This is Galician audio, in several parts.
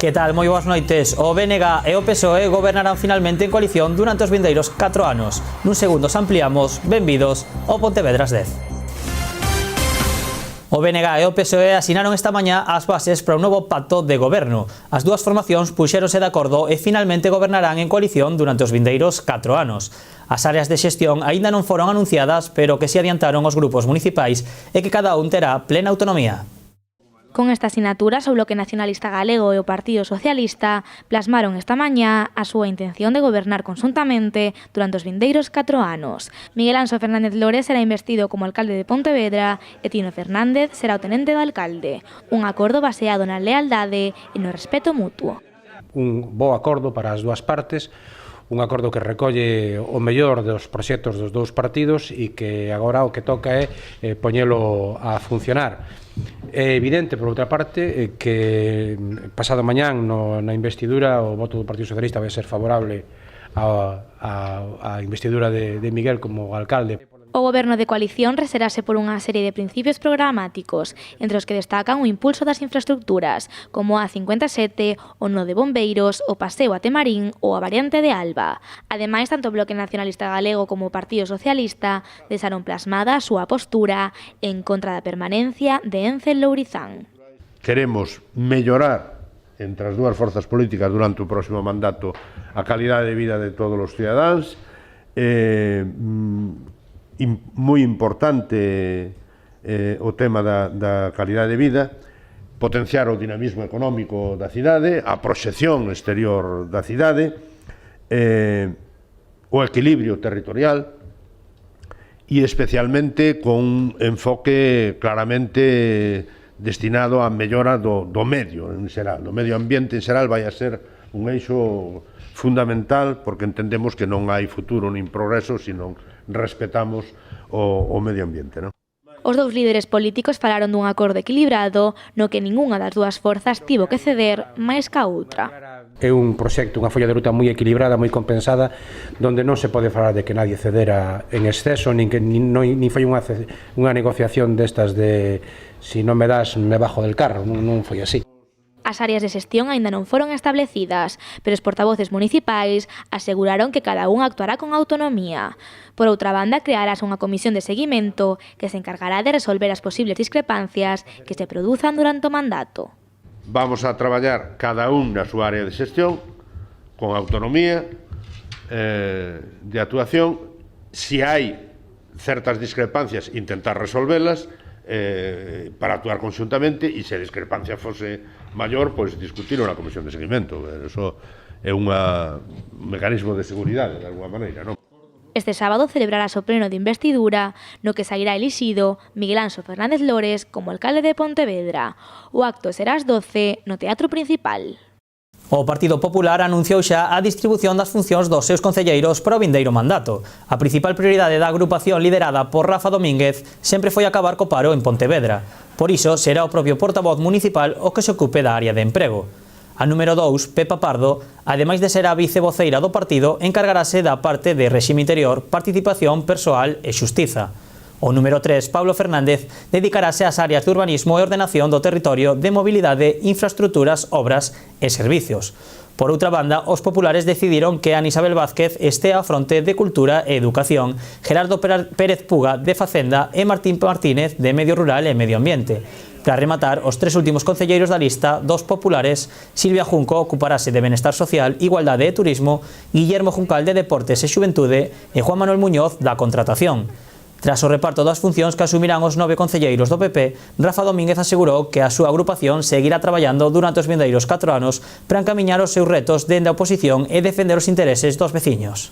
Que tal? Moi boas noites. O BNG e o PSOE gobernarán finalmente en coalición durante os vindeiros 4 anos. Nun segundo ampliamos. Benvidos ao Pontevedras 10. O BNG e o PSOE asinaron esta mañá as bases para un novo pacto de goberno. As dúas formacións puxéronse de acordo e finalmente gobernarán en coalición durante os vindeiros 4 anos. As áreas de xestión aínda non foron anunciadas, pero que se adiantaron os grupos municipais e que cada un terá plena autonomía. Con esta asignatura, o Bloque Nacionalista Galego e o Partido Socialista plasmaron esta mañá a súa intención de gobernar conxuntamente durante os vindeiros 4 anos. Miguel Anxo Fernández Lores será investido como alcalde de Pontevedra e Tino Fernández será o tenente de alcalde. Un acordo baseado na lealdade e no respeto mutuo. Un bo acordo para as dúas partes, un acordo que recolle o mellor dos proxectos dos dous partidos e que agora o que toca é poñelo a funcionar. É evidente, por outra parte, que pasado mañán na investidura o voto do Partido Socialista vai ser favorable á investidura de Miguel como alcalde. O goberno de coalición reserase por unha serie de principios programáticos, entre os que destacan o impulso das infraestructuras, como a A57, o nó de Bombeiros, o paseo a Temarín ou a variante de Alba. Ademais, tanto o Bloque Nacionalista Galego como o Partido Socialista deixaron plasmada a súa postura en contra da permanencia de Ence en Lourizán. Queremos mellorar entre as dúas forzas políticas durante o próximo mandato a calidade de vida de todos os cidadáns, moi importante o tema da calidade de vida, potenciar o dinamismo económico da cidade, a proxección exterior da cidade, o equilibrio territorial e especialmente con un enfoque claramente destinado á mellora do medio en xeral. O medio ambiente en xeral vai a ser un eixo fundamental porque entendemos que non hai futuro nin progreso se non respetamos o medio ambiente, non? Os dous líderes políticos falaron dun acordo equilibrado no que ningunha das dúas forzas tivo que ceder máis ca outra. É un proxecto, unha folla de ruta moi equilibrada, moi compensada, donde non se pode falar de que nadie cedera en exceso, nin foi unha negociación destas de si non me das, me bajo del carro, non foi así. As áreas de xestión aínda non foron establecidas, pero os portavoces municipais aseguraron que cada un actuará con autonomía. Por outra banda, crearás unha comisión de seguimento que se encargará de resolver as posibles discrepancias que se produzan durante o mandato. Vamos a traballar cada un na súa área de xestión, con autonomía de actuación. Se hai certas discrepancias, intentar resolvelas para actuar conxuntamente, e se a discrepancia fose maior, pois discutir na comisión de seguimento. Eso é un mecanismo de seguridade, de alguma maneira, non? Este sábado celebrarás o pleno de investidura no que sairá elixido Miguel Anxo Fernández Lores como alcalde de Pontevedra. O acto será ás 12 no Teatro Principal. O Partido Popular anunciou xa a distribución das funcións dos seus concelleiros para o vindeiro mandato. A principal prioridade da agrupación liderada por Rafa Domínguez sempre foi acabar co paro en Pontevedra. Por iso, será o propio portavoz municipal o que se ocupe da área de emprego. A número 2, Pepa Pardo, ademais de ser a vicevoceira do partido, encargarase da parte de réxime interior, participación persoal e xustiza. O número 3, Pablo Fernández, dedicarase ás áreas de urbanismo e ordenación do territorio, de mobilidade, infraestructuras, obras e servicios. Por outra banda, os populares decidiron que Ana Isabel Vázquez estea á fronte de Cultura e Educación, Gerardo Pérez Puga de Facenda e Martín Martínez de Medio Rural e Medio Ambiente. Para rematar, os tres últimos concelleiros da lista dos populares, Silvia Junco ocuparase de Benestar Social, Igualdade e Turismo, Guillermo Juncal de Deportes e Xuventude e Juan Manuel Muñoz da Contratación. Tras o reparto das funcións que asumirán os 9 concelleiros do PP, Rafa Domínguez asegurou que a súa agrupación seguirá traballando durante os vindeiros 4 anos para encamiñar os seus retos dende a oposición e defender os intereses dos veciños.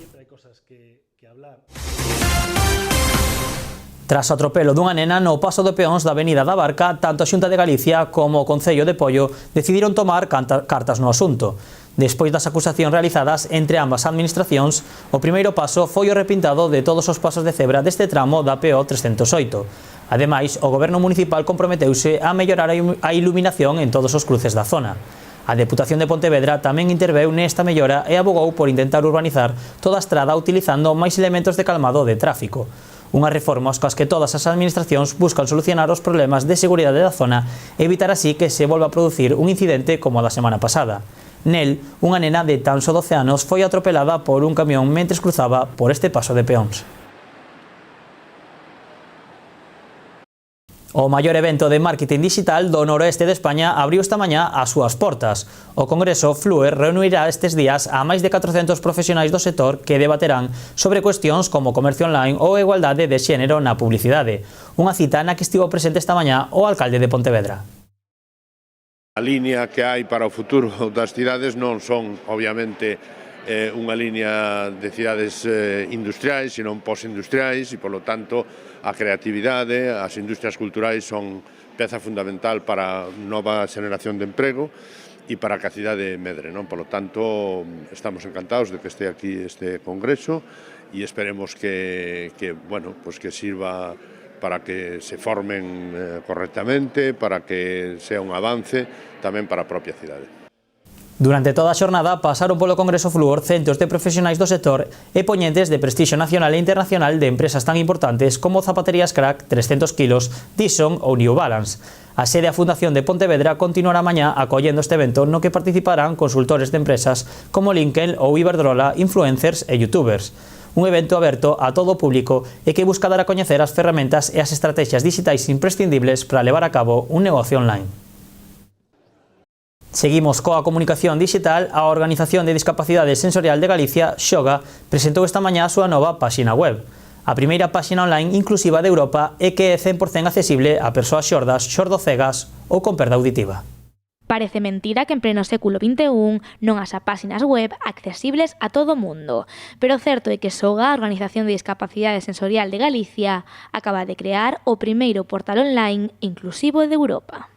Tras o atropelo dunha nena no paso de peóns da Avenida da Barca, tanto a Xunta de Galicia como o Concello de Pollo decidiron tomar cartas no asunto. Despois das acusacións realizadas entre ambas administracións, o primeiro paso foi o repintado de todos os pasos de cebra deste tramo da PO 308. Ademais, o Goberno Municipal comprometeuse a mellorar a iluminación en todos os cruces da zona. A Deputación de Pontevedra tamén interveu nesta mellora e abogou por intentar urbanizar toda a estrada utilizando máis elementos de calmado de tráfico. Unhas reformas coas que todas as administracións buscan solucionar os problemas de seguridade da zona e evitar así que se volva a producir un incidente como a da semana pasada. Nel, unha nena de tan só 12 anos foi atropelada por un camión mentres cruzaba por este paso de peóns. O maior evento de marketing digital do noroeste de España abriu esta mañá as súas portas. O Congreso Fluer reunirá estes días a máis de 400 profesionais do sector que debaterán sobre cuestións como comercio online ou igualdade de xénero na publicidade. Unha cita na que estivo presente esta mañá o alcalde de Pontevedra. A línea que hai para o futuro das cidades non son, obviamente, unha línea de cidades industriais, sino postindustriais, e, polo tanto, a creatividade, as industrias culturais son peza fundamental para a nova xeneración de emprego e para que a cidade medre, non? Polo tanto, estamos encantados de que este aquí este congreso e esperemos que sirva para que se formen correctamente, para que sea un avance tamén para a propia cidade. Durante toda a xornada pasaron polo Congreso Fluor centos de profesionais do sector e poñentes de prestixio nacional e internacional de empresas tan importantes como Zapaterías Crack, 300 kilos, Dyson ou New Balance. A sede da Fundación de Pontevedra continuará mañá acollendo este evento no que participarán consultores de empresas como LinkedIn ou Iberdrola, influencers e youtubers. Un evento aberto a todo o público e que busca dar a coñecer as ferramentas e as estrategias digitais imprescindibles para levar a cabo un negocio online. Seguimos coa comunicación digital. A Organización de Discapacidade Sensorial de Galicia, Xoga, presentou esta mañá a súa nova páxina web. A primeira páxina online inclusiva de Europa e que é 100% accesible a persoas xordas, xordocegas ou con perda auditiva. Parece mentira que en pleno século XXI non haxa páxinas web accesibles a todo o mundo, pero o certo é que Xoga, a Organización de Discapacidade Sensorial de Galicia, acaba de crear o primeiro portal online inclusivo de Europa.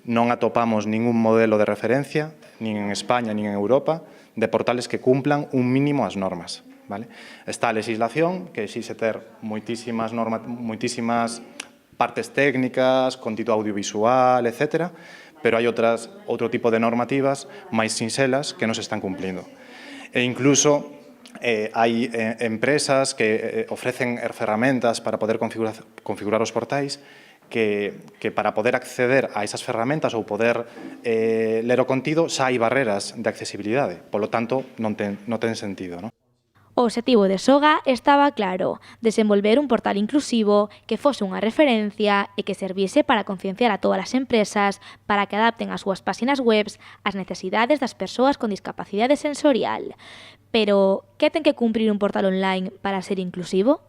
Non atopamos ningún modelo de referencia, nin en España nin en Europa, de portales que cumplan un mínimo as normas. Vale? Está a legislación, que exixe ter moitísimas partes técnicas, contido audiovisual, etc., pero hai outro tipo de normativas máis sinxelas que non se están cumplindo. E incluso hai empresas que ofrecen ferramentas para poder configurar os portais que para poder acceder a esas ferramentas ou poder ler o contido xa hai barreras de accesibilidade, polo tanto non ten sentido, non? O obxectivo de Xoga estaba claro, desenvolver un portal inclusivo que fose unha referencia e que servise para concienciar a todas as empresas para que adapten as súas páxinas webs ás necesidades das persoas con discapacidade sensorial. Pero, que ten que cumprir un portal online para ser inclusivo?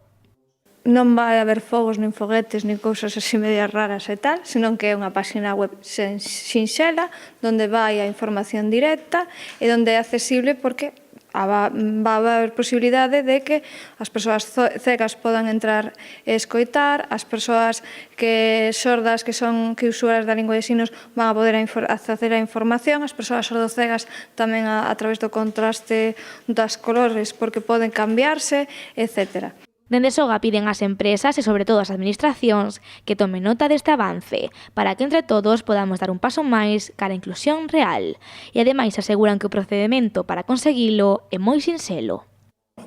Non vai haber fogos, nin foguetes, nin cousas así medias raras e tal, senón que é unha página web sinxela, onde vai a información directa e onde é accesible porque va a haber posibilidade de que as persoas cegas podan entrar e escoitar, as persoas que sordas, que son usuarias da lingua de signos, van a poder acceder á información, as persoas sordocegas tamén a través do contraste das colores porque poden cambiarse, etc. Dende Xoga piden ás empresas e sobre todo ás administracións que tomen nota deste avance para que entre todos podamos dar un paso máis cara a inclusión real e ademais aseguran que o procedimento para conseguilo é moi sinxelo.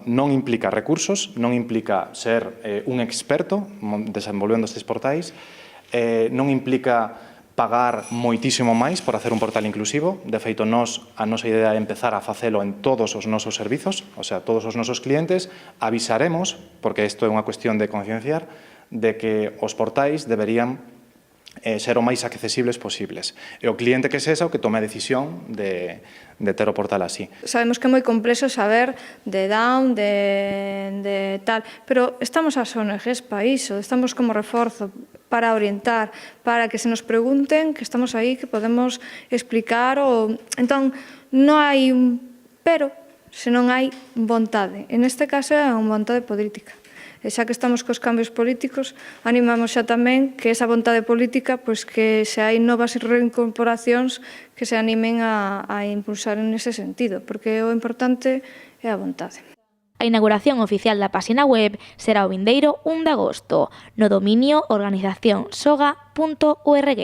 Non implica recursos, non implica ser un experto desenvolvendo estes portais, non implica pagar moitísimo máis por hacer un portal inclusivo. De feito, a nosa idea é empezar a facelo en todos os nosos servizos, o sea, todos os nosos clientes. Avisaremos, porque isto é unha cuestión de concienciar, de que os portais deberían ser o máis accesibles posibles. E o cliente que sexa o que tome a decisión de ter o portal así. Sabemos que é moi complexo saber de Down, de tal, pero estamos as ONGs para iso, estamos como reforzo para orientar, para que se nos pregunten, que estamos aí, que podemos explicar. Entón, non hai un pero, senón hai vontade. En este caso é unha vontade política. E xa que estamos cos cambios políticos, animamos xa tamén que esa vontade política, pois que se hai novas reincorporacións que se animen a impulsar en ese sentido, porque o importante é a vontade. A inauguración oficial da páxina web será o vindeiro 1 de agosto no dominio organizaciónxoga.org.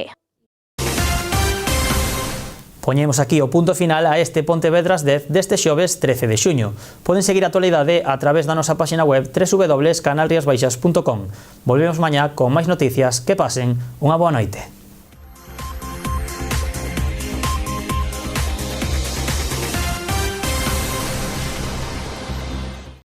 Poñemos aquí o punto final a este Pontevedras 10 deste xoves 13 de xuño. Poden seguir a actualidade a través da nosa página web www.canalriasbaixas.com. Volvemos mañá con máis noticias. Que pasen unha boa noite.